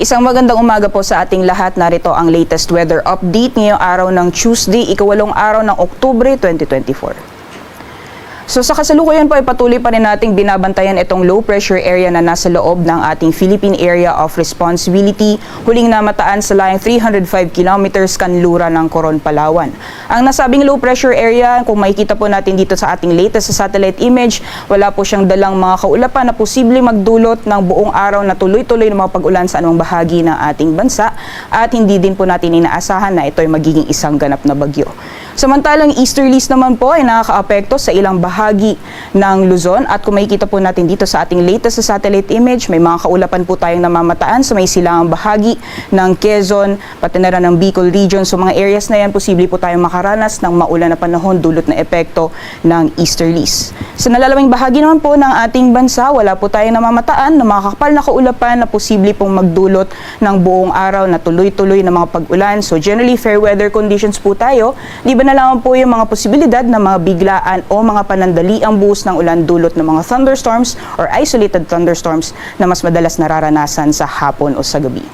Isang magandang umaga po sa ating lahat. Narito ang latest weather update ngayong araw ng Tuesday, ika-8 araw ng Oktubre 2024. So sa kasalukuyan po ay patuloy pa rin nating binabantayan itong low pressure area na nasa loob ng ating Philippine Area of Responsibility, huling namataan sa layong 305 kilometers kanlura ng Coron, Palawan. Ang nasabing low pressure area, kung makikita po natin dito sa ating latest sa satellite image, wala po siyang dalang mga kaulapan na posibleng magdulot ng buong araw na tuloy-tuloy ng mga pag-ulan sa anumang bahagi ng ating bansa, at hindi din po natin inaasahan na ito ay magiging isang ganap na bagyo. Samantalang easterlies naman po ay nakakaapekto sa ilang bahagi ng Luzon, at kung makikita po natin dito sa ating latest sa satellite image, may mga kaulapan po tayong namamataan sa may silangang bahagi ng Quezon, pati na rin ng Bicol region. So mga areas na yan, posible po tayong makaranas ng maulan na panahon dulot na epekto ng easterlies. Sa nalalawing bahagi naman po ng ating bansa, wala po tayong namamataan na mga kakapal na kaulapan na posible pong magdulot ng buong araw na tuloy-tuloy na mga pag-ulan. So generally fair weather conditions po tayo. Di ba na lamang po yung mga posibilidad na mga biglaan o mga panandaliang buhos ng ulan dulot ng mga thunderstorms or isolated thunderstorms na mas madalas nararanasan sa hapon o sa gabi.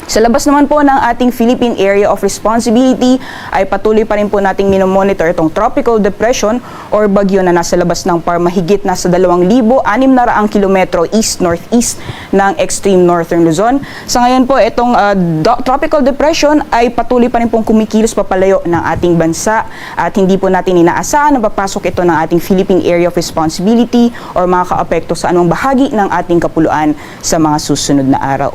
Sa labas naman po ng ating Philippine Area of Responsibility ay patuloy pa rin po nating minomonitor itong tropical depression or bagyo na nasa labas ng mahigit nasa 2,600 kilometro east-northeast ng extreme northern Luzon. Sa ngayon po, itong tropical depression ay patuloy pa rin pong kumikilos papalayo ng ating bansa, at hindi po natin inaasahan na papasok ito ng ating Philippine Area of Responsibility or makakaapekto sa anong bahagi ng ating kapuluan sa mga susunod na araw.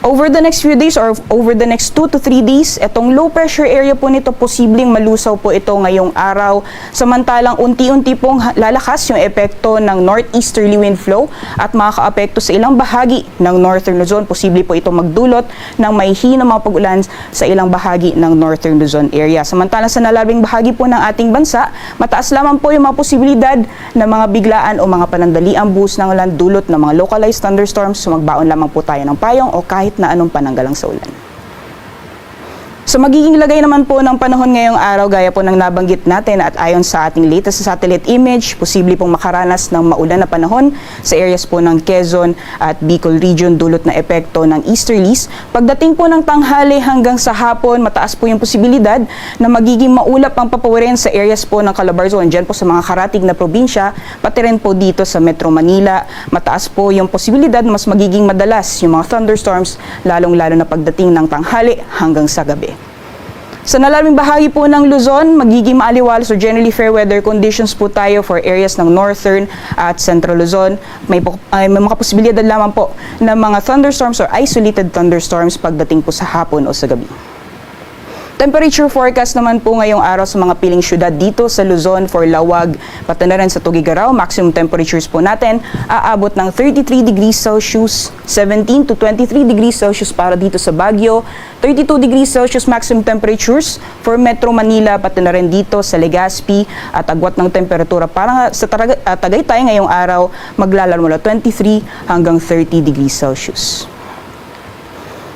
Over the next few days or over the next 2 to 3 days, itong low pressure area po nito, posibleng malusaw po ito ngayong araw. Samantalang unti-unti pong lalakas yung epekto ng northeasterly wind flow at makakaapekto sa ilang bahagi ng northern Luzon. Posible po ito magdulot ng may hinang mga pag-ulan sa ilang bahagi ng northern Luzon area. Samantalang sa nalalabing bahagi po ng ating bansa, mataas lamang po yung mga posibilidad ng mga biglaan o mga panandaliang buhos ng ulan dulot ng mga localized thunderstorms. So magbaon lamang po tayo ng payong o kahit na anong pananggalang sa ulan. So magiging lagay naman po ng panahon ngayong araw gaya po ng nabanggit natin, at ayon sa ating latest sa satellite image, posible pong makaranas ng maulan na panahon sa areas po ng Quezon at Bicol region dulot na epekto ng easterlies. Pagdating po ng tanghali hanggang sa hapon, mataas po yung posibilidad na magiging maulap ang papawirin sa areas po ng Calabarzon, dyan po sa mga karatig na probinsya, pati rin po dito sa Metro Manila. Mataas po yung posibilidad na mas magiging madalas yung mga thunderstorms, lalong-lalo na pagdating ng tanghali hanggang sa gabi. Sa nalalabing bahagi po ng Luzon, magiging maaliwalas or generally fair weather conditions po tayo for areas ng northern at central Luzon. May mga posibilidad lamang po ng mga thunderstorms or isolated thunderstorms pagdating po sa hapon o sa gabi. Temperature forecast naman po ngayong araw sa mga piling syudad dito sa Luzon for Lawag, pati na rin sa Tugigaraw. Maximum temperatures po natin aabot ng 33 degrees Celsius, 17 to 23 degrees Celsius para dito sa Baguio, 32 degrees Celsius maximum temperatures for Metro Manila, pati na rin dito sa Legazpi, at agwat ng temperatura para sa Tagaytay ngayong araw maglalaro mula 23 hanggang 30 degrees Celsius.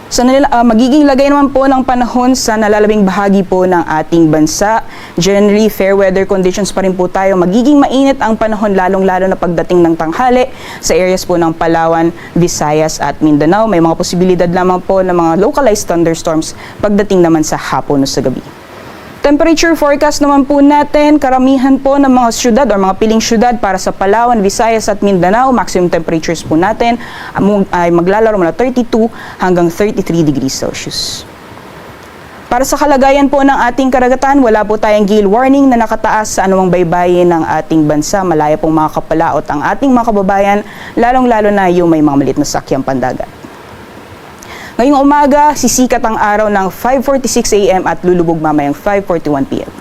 Sa magiging lagay naman po ng panahon sa nalalabing bahagi po ng ating bansa, generally fair weather conditions pa rin po tayo. Magiging mainit ang panahon lalong-lalo na pagdating ng tanghali sa areas po ng Palawan, Visayas at Mindanao. May mga posibilidad lamang po ng mga localized thunderstorms pagdating naman sa hapon o sa gabi. Temperature forecast naman po natin, karamihan po ng mga syudad o mga piling syudad para sa Palawan, Visayas at Mindanao, maximum temperatures po natin ay maglalaro mula 32 hanggang 33 degrees Celsius. Para sa kalagayan po ng ating karagatan, wala po tayong gale warning na nakataas sa anumang baybayin ng ating bansa. Malaya pong mga kapalaot ang ating mga kababayan, lalong-lalo na yung may mga maliit na sakyang pandagat. Ngayong umaga, sisikat ang araw ng 5:46 AM at lulubog mamayang 5:41 PM.